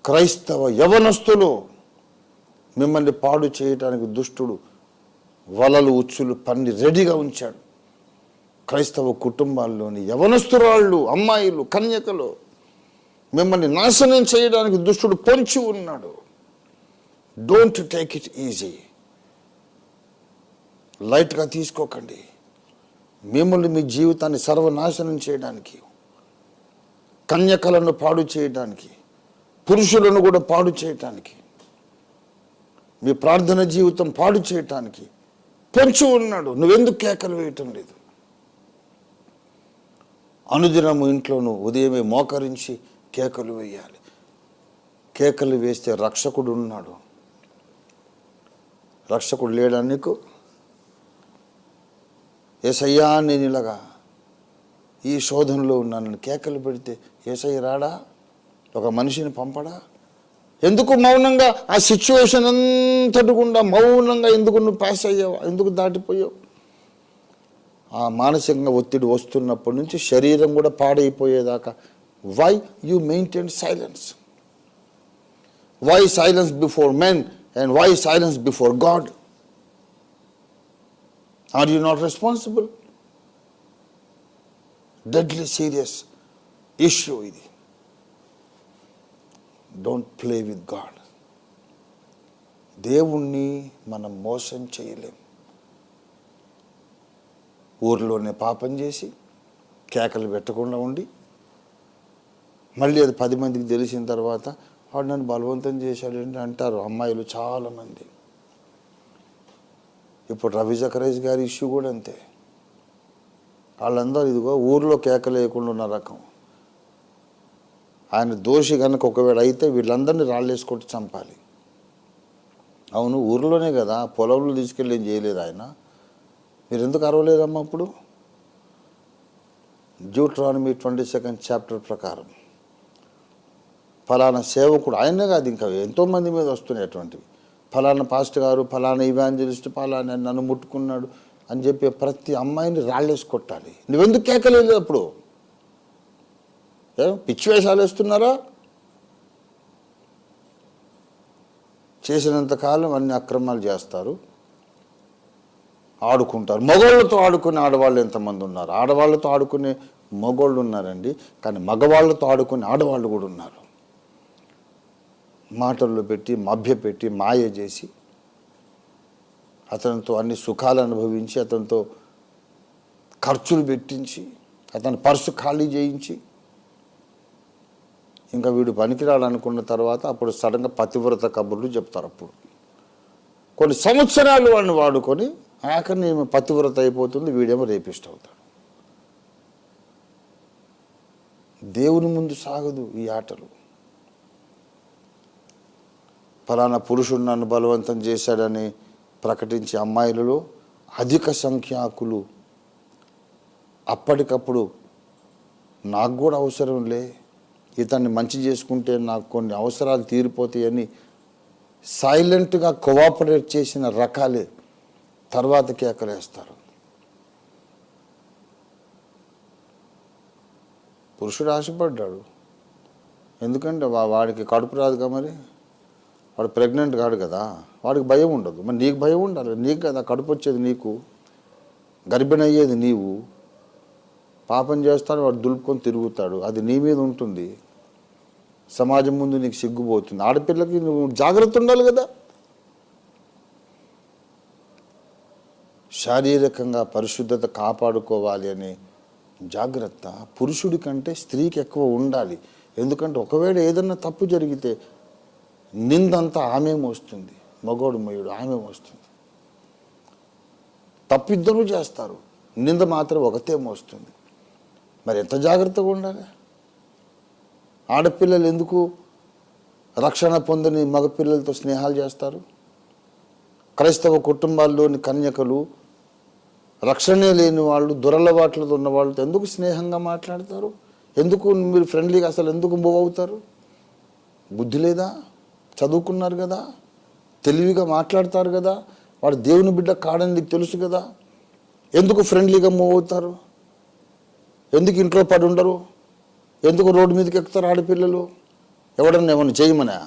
క్రైస్తవ యవనస్తులు మిమ్మల్ని పాడు చేయడానికి దుష్టుడు వలలు ఉచ్చులు పన్ని రెడీగా ఉంచాడు. క్రైస్తవ కుటుంబాల్లోని యవనస్తురాళ్ళు, అమ్మాయిలు, కన్యకలు మిమ్మల్ని నాశనం చేయడానికి దుష్టుడు పొంచి ఉన్నాడు. Don't take it easy. లైట్గా తీసుకోకండి. మిమ్మల్ని మీ జీవితాన్ని సర్వనాశనం చేయడానికి, కన్యకలను పాడు చేయడానికి, పురుషులను కూడా పాడు చేయటానికి, మీ ప్రార్థన జీవితం పాడు చేయటానికి పొంచి ఉన్నాడు. నువ్వెందుకు కేకలు వేయటం లేదు? అనుదినము ఇంట్లోనూ ఉదయమే మోకరించి కేకలు వేయాలి. కేకలు వేస్తే రక్షకుడు ఉన్నాడు. రక్షకుడు లేడా నీకు? యేసయ్యా నేను ఇలాగా ఈ శోధనలో ఉన్నానని కేకలు పెడితే యేసయ్య రాడా? ఒక మనిషిని పంపడా? ఎందుకు మౌనంగా ఆ సిచ్యువేషన్ అంతటి గుండా మౌనంగా ఎందుకు నువ్వు పాస్ అయ్యావు? ఎందుకు దాటిపోయావు? ఆ మానసికంగా ఒత్తిడి వస్తున్నప్పటి నుంచి శరీరం కూడా పాడైపోయేదాకా why you maintain silence? Why silence before men and why silence before God? Are you not responsible? Deadly serious issue ఇది. Don't play with God. దేవుణ్ణి మనం మోసం చేయలేం. ఊరిలోనే పాపం చేసి కేకలు పెట్టకుండా ఉండి మళ్ళీ అది 10 మందికి తెలిసిన తర్వాత వాడు నన్ను బలవంతం చేశాడు అంటారు అమ్మాయిలు చాలామంది. ఇప్పుడు రవి జకరేష్ గారి ఇష్యూ కూడా అంతే. వాళ్ళందరూ ఇదిగో ఊర్లో కేకలు వేయకుండా ఉన్న రకం. ఆయన దోషి కనుక ఒకవేళ అయితే వీళ్ళందరినీ రాళ్ళేసుకొట్టి చంపాలి. అవును, ఊర్లోనే కదా, పొలంలో తీసుకెళ్ళి ఏం చేయలేదు ఆయన. మీరు ఎందుకు అరవలేదమ్మా? అప్పుడు డ్యూటరానమీ 22nd చాప్టర్ ప్రకారం ఫలానా సేవకుడు, ఆయనే కాదు ఇంకా ఎంతోమంది మీద వస్తున్నాయి అటువంటివి. ఫలానా పాస్టర్ గారు, ఫలానా ఇవాంజలిస్ట్, ఫలానా నన్ను ముట్టుకున్నాడు అని చెప్పి ప్రతి అమ్మాయిని రాళ్ళేసి కొట్టాలి. నువ్వెందుకు కేకలేదు? అప్పుడు పిచ్చి వేషాలు వేస్తున్నారా? చేసినంతకాలం అన్ని అక్రమాలు చేస్తారు, ఆడుకుంటారు. మగవాళ్ళతో ఆడుకునే ఆడవాళ్ళు ఎంతమంది ఉన్నారు? ఆడవాళ్ళతో ఆడుకునే మగవాళ్ళు ఉన్నారండి, కానీ మగవాళ్ళతో ఆడుకునే ఆడవాళ్ళు కూడా ఉన్నారు. మాటల్లో పెట్టి మభ్యపెట్టి మాయ చేసి అతనితో అన్ని సుఖాలు అనుభవించి, అతనితో ఖర్చులు పెట్టించి, అతని పర్సు ఖాళీ చేయించి, ఇంకా వీడు పనికిరాడు అనుకున్న తర్వాత అప్పుడు సడన్గా పతివ్రత కబుర్లు చెప్తారు. అప్పుడు కొన్ని సంవత్సరాలు వాడిని వాడుకొని ఆఖరిని ఏమో పతివ్రత అయిపోతుంది, వీడేమో రేపిస్ట్ అవుతాడు. దేవుని ముందు సాగదు ఈ ఆటలు. ఫలానా పురుషుడు నన్ను బలవంతం చేశాడని ప్రకటించే అమ్మాయిలలో అధిక సంఖ్యాకులు అప్పటికప్పుడు నాకు కూడా అవసరం లే, ఇతన్ని మంచి చేసుకుంటే నాకు కొన్ని అవసరాలు తీరిపోతాయని సైలెంట్గా కోఆపరేట్ చేసిన రకాలే తర్వాత కేకలేస్తారు. పురుషుడు ఆశపడ్డాడు, ఎందుకంటే వాడికి కడుపు రాదుగా, మరి వాడు ప్రెగ్నెంట్ కాడు కదా, వాడికి భయం ఉండదు. మరి నీకు భయం ఉండాలి, నీకు కదా కడుపు వచ్చేది, నీకు గర్భిణి అయ్యేది నీవు. పాపం చేస్తాడు, వాడు దులుపుకొని తిరుగుతాడు, అది నీ మీద ఉంటుంది. సమాజం ముందు నీకు సిగ్గుపోతుంది. ఆడపిల్లకి నువ్వు జాగ్రత్త ఉండాలి కదా. శారీరకంగా పరిశుద్ధత కాపాడుకోవాలి అనే జాగ్రత్త పురుషుడి కంటే స్త్రీకి ఎక్కువ ఉండాలి. ఎందుకంటే ఒకవేళ ఏదన్నా తప్పు జరిగితే నిందంతా ఆమె మోస్తుంది, మగోడు మయుడు ఆమె మోస్తుంది. తప్పిద్దరూ చేస్తారు, నింద మాత్రం ఒకతే మోస్తుంది. మరి ఎంత జాగ్రత్తగా ఉండాలి? ఆడపిల్లలు ఎందుకు రక్షణ పొందని మగపిల్లలతో స్నేహాలు చేస్తారు? క్రైస్తవ కుటుంబాల్లోని కన్యకలు, రక్షణే లేని వాళ్ళు, దురలవాట్లతో ఉన్న వాళ్ళతో ఎందుకు స్నేహంగా మాట్లాడతారు? ఎందుకు మీరు ఫ్రెండ్లీగా అసలు ఎందుకు మూవ్ అవుతారు? బుద్ధి లేదా? చదువుకున్నారు కదా, తెలివిగా మాట్లాడతారు కదా, వాడు దేవుని బిడ్డ కాడని నీకు తెలుసు కదా, ఎందుకు ఫ్రెండ్లీగా మూవ్ అవుతారు? ఎందుకు ఇంట్లో పడి ఉండరు? ఎందుకు రోడ్డు మీదకి ఎక్కుతారు ఆడపిల్లలు? ఎవడన్నా ఏమైనా చేయమనా?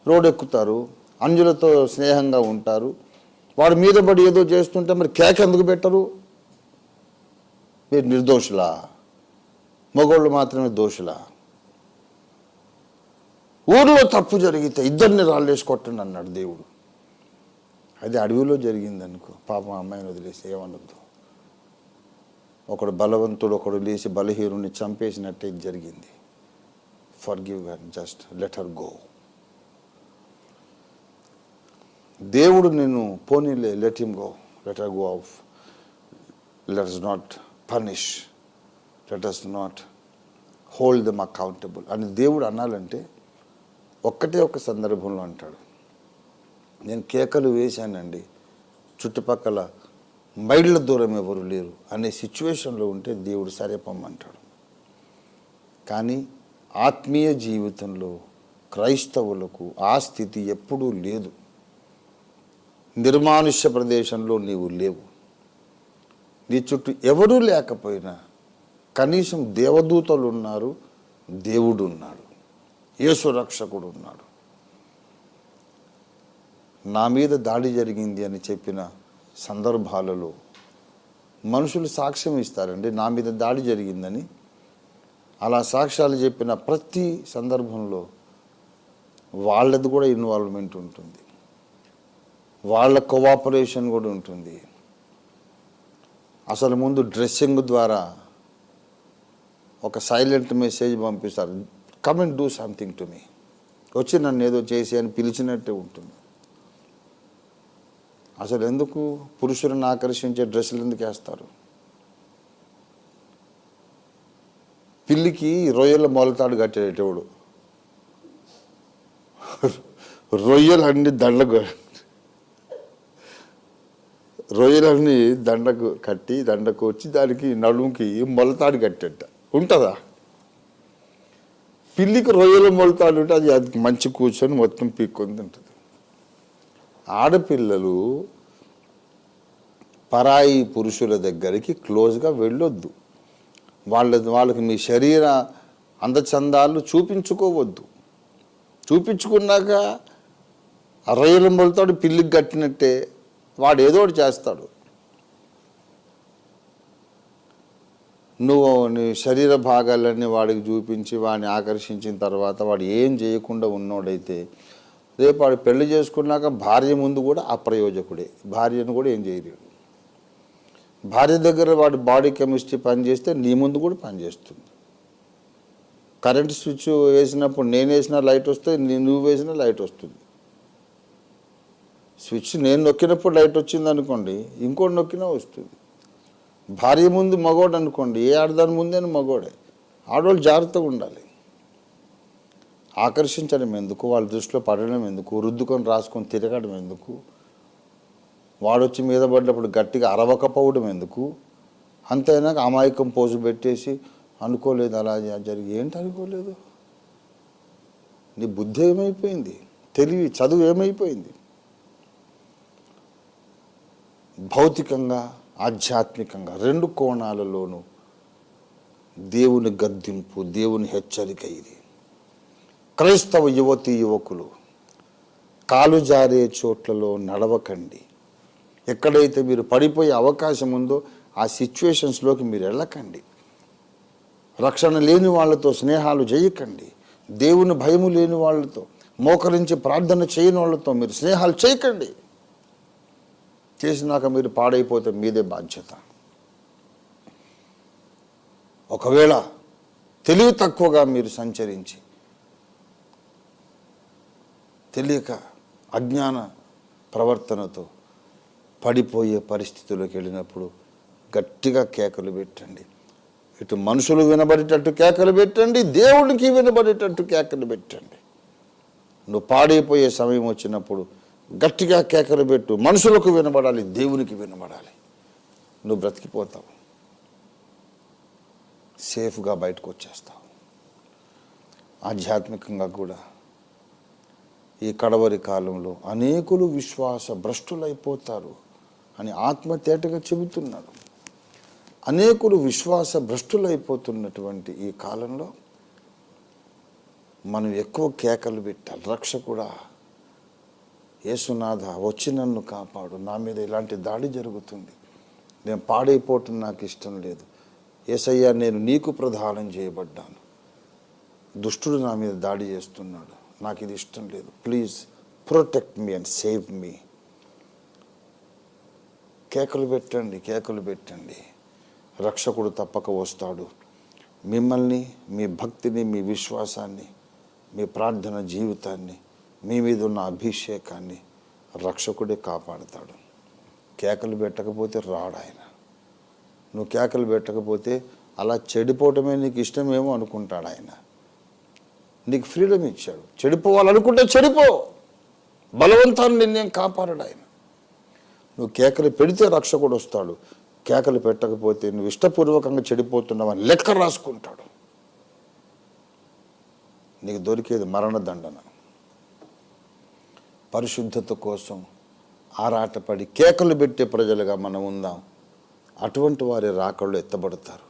రోడ్ ఎక్కుతారు, అంజులతో స్నేహంగా ఉంటారు, వాడి మీద పడి ఏదో చేస్తుంటే మరి కేక ఎందుకు పెట్టరు? మీరు నిర్దోషులా? మగోళ్ళు మాత్రమే దోషులా? ఊరిలో తప్పు జరిగితే ఇద్దరిని రాళ్ళేసి కొట్టండి అన్నాడు దేవుడు. అది అడవిలో జరిగింది అనుకో, పాపం అమ్మాయిని వదిలేసి ఏమనొద్దు. ఒకడు బలవంతుడు, ఒకడు లేచి బలహీనుని చంపేసినట్టే ఇది జరిగింది. Forgive her, just let her go. దేవుడు నిన్ను పోనీలే, let him go, let her go of, let us not punish, let us not hold them accountable అని దేవుడు అనాలంటే ఒక్కటే ఒక సందర్భంలో అంటాడు. నేను కేకలు వేశానండి, చుట్టుపక్కల మైళ్ళ దూరం ఎవరు లేరు అనే సిచ్యువేషన్లో ఉంటే దేవుడు సరే పొమ్మంటాడు. కానీ ఆత్మీయ జీవితంలో క్రైస్తవులకు ఆ స్థితి ఎప్పుడూ లేదు. నిర్మానుష్య ప్రదేశంలో నీవు లేవు. నీ చుట్టూ ఎవరూ లేకపోయినా కనీసం దేవదూతలు ఉన్నారు, దేవుడు ఉన్నాడు, యేసు రక్షకుడు ఉన్నాడు. నా మీద దాడి జరిగింది అని చెప్పిన సందర్భాలలో మనుషులు సాక్ష్యం ఇస్తారండి, నా మీద దాడి జరిగిందని. అలా సాక్ష్యాలు చెప్పిన ప్రతి సందర్భంలో వాళ్ళది కూడా ఇన్వాల్వ్మెంట్ ఉంటుంది, వాళ్ళ కోఆపరేషన్ కూడా ఉంటుంది. అసలు ముందు డ్రెస్సింగ్ ద్వారా ఒక సైలెంట్ మెసేజ్ పంపిస్తారు, come and do something to me, వచ్చి నన్ను ఏదో చేసి అని పిలిచినట్టే ఉంటుంది. అసలు ఎందుకు పురుషులను ఆకర్షించే డ్రెస్సులు ఎందుకు వేస్తారు? పిల్లికి రొయ్యల మొలతాడు కట్టేటోడు రొయ్యలన్నీ దండకు కట్టి దండకు వచ్చి దానికి నడుముకి మొలతాడు కట్టేట ఉంటుందా? పిల్లికి రొయ్యల మొలతాడు ఉంటే అది మంచి కూర్చొని మొత్తం పీక్కొని తింటుంది. ఆడపిల్లలు పరాయి పురుషుల దగ్గరికి క్లోజ్గా వెళ్ళొద్దు. వాళ్ళకి మీ శరీర అందచందాలు చూపించుకోవద్దు. చూపించుకున్నాక రొయ్యల మొలతాడు పిల్లికి కట్టినట్టే వాడు ఏదో ఒకటి చేస్తాడు. నువ్వు నీ శరీర భాగాలన్నీ వాడికి చూపించి వాడిని ఆకర్షించిన తర్వాత వాడు ఏం చేయకుండా ఉన్నోడైతే రేపు వాడు పెళ్లి చేసుకున్నాక భార్య ముందు కూడా అప్రయోజకుడే, భార్యను కూడా ఏం చేయలేడు. భార్య దగ్గర వాడి బాడీ కెమిస్ట్రీ పనిచేస్తే నీ ముందు కూడా పనిచేస్తుంది. కరెంట్ స్విచ్ వేసినప్పుడు నేను వేసిన లైట్ వస్తే నువ్వు వేసిన లైట్ వస్తుంది. స్విచ్ నేను నొక్కినప్పుడు లైట్ వచ్చింది అనుకోండి, ఇంకోటి నొక్కినా వస్తుంది. భార్య ముందు మగోడు అనుకోండి, ఏ ఆడదాని ముందేను మగోడే. ఆడవాళ్ళు జాగ్రత్తగా ఉండాలి. ఆకర్షించడం ఎందుకు, వాళ్ళ దృష్టిలో పడడం ఎందుకు, రుద్దుకొని రాసుకొని తిరగడం ఎందుకు, వాడొచ్చి మీద పడ్డప్పుడు గట్టిగా అరవకపోవడం ఎందుకు, అంతైనాక అమాయకం పోజు పెట్టేసి అనుకోలేదు అలా జరిగి. ఏంటి అనుకోలేదు? నీ బుద్ధి ఏమైపోయింది? తెలివి చదువు ఏమైపోయింది? భౌతికంగా ఆధ్యాత్మికంగా రెండు కోణాలలోనూ దేవుని గద్దింపు, దేవుని హెచ్చరిక ఇది. క్రైస్తవ యువతీ యువకులు కాలు జారే చోట్లలో నడవకండి. ఎక్కడైతే మీరు పడిపోయే అవకాశం ఉందో ఆ సిచ్యువేషన్స్లోకి మీరు వెళ్ళకండి. రక్షణ లేని వాళ్ళతో స్నేహాలు చేయకండి. దేవుని భయము లేని వాళ్ళతో, మోకరించి ప్రార్థన చేయని వాళ్ళతో మీరు స్నేహాలు చేయకండి. చేసినాక మీరు పాడైపోతే మీదే బాధ్యత. ఒకవేళ తెలివి తక్కువగా మీరు సంచరించి తెలియక అజ్ఞాన ప్రవర్తనతో పడిపోయే పరిస్థితుల్లోకి వెళ్ళినప్పుడు గట్టిగా కేకలు పెట్టండి. ఇటు మనుషులు వినబడేటట్టు కేకలు పెట్టండి, దేవుడికి వినబడేటట్టు కేకలు పెట్టండి. నువ్వు పాడైపోయే సమయం వచ్చినప్పుడు గట్టిగా కేకలు పెట్టు. మనుషులకు వినబడాలి, దేవునికి వినబడాలి. నువ్వు బ్రతికిపోతావు, సేఫ్గా బయటకు వచ్చేస్తావు. ఆధ్యాత్మికంగా కూడా ఈ కడవరి కాలంలో అనేకులు విశ్వాస భ్రష్టులైపోతారు అని ఆత్మ తేటగా చెబుతున్నాడు. అనేకులు విశ్వాస భ్రష్టులైపోతున్నటువంటి ఈ కాలంలో మనం ఎక్కువ కేకలు పెట్టాలి. రక్షకుడా, యేసునాథ వచ్చి నన్ను కాపాడు, నా మీద ఇలాంటి దాడి జరుగుతుంది, నేను పాడైపోవటం నాకు ఇష్టం లేదు. యేసయ్యా, నేను నీకు ప్రదానం చేయబడ్డాను, దుష్టుడు నా మీద దాడి చేస్తున్నాడు, నాకు ఇది ఇష్టం లేదు, please protect me and save me. కేకలు పెట్టండి, కేకలు పెట్టండి. రక్షకుడు తప్పక వస్తాడు. మిమ్మల్ని, మీ భక్తిని, మీ విశ్వాసాన్ని, మీ ప్రార్థన జీవితాన్ని, మీ మీద ఉన్న అభిషేకాన్ని రక్షకుడే కాపాడుతాడు. కేకలు పెట్టకపోతే రాడు ఆయన. నువ్వు కేకలు పెట్టకపోతే అలా చెడిపోవటమే నీకు ఇష్టమేమో అనుకుంటాడు ఆయన. నీకు ఫ్రీడమ్ ఇచ్చాడు. చెడిపోవాలనుకుంటే చెడిపో, బలవంతాన్ని నిన్నేం కాపాడాడు ఆయన. నువ్వు కేకలు పెడితే రక్షకుడు వస్తాడు. కేకలు పెట్టకపోతే నువ్వు ఇష్టపూర్వకంగా చెడిపోతున్నావని లెక్క రాసుకుంటాడు. నీకు దొరికేది మరణదండన. పరిశుద్ధత కోసం ఆరాటపడి కేకలు పెట్టే ప్రజలుగా మనం ఉందాం. అటువంటి వారి రాకళ్ళు ఎత్తబడతారు.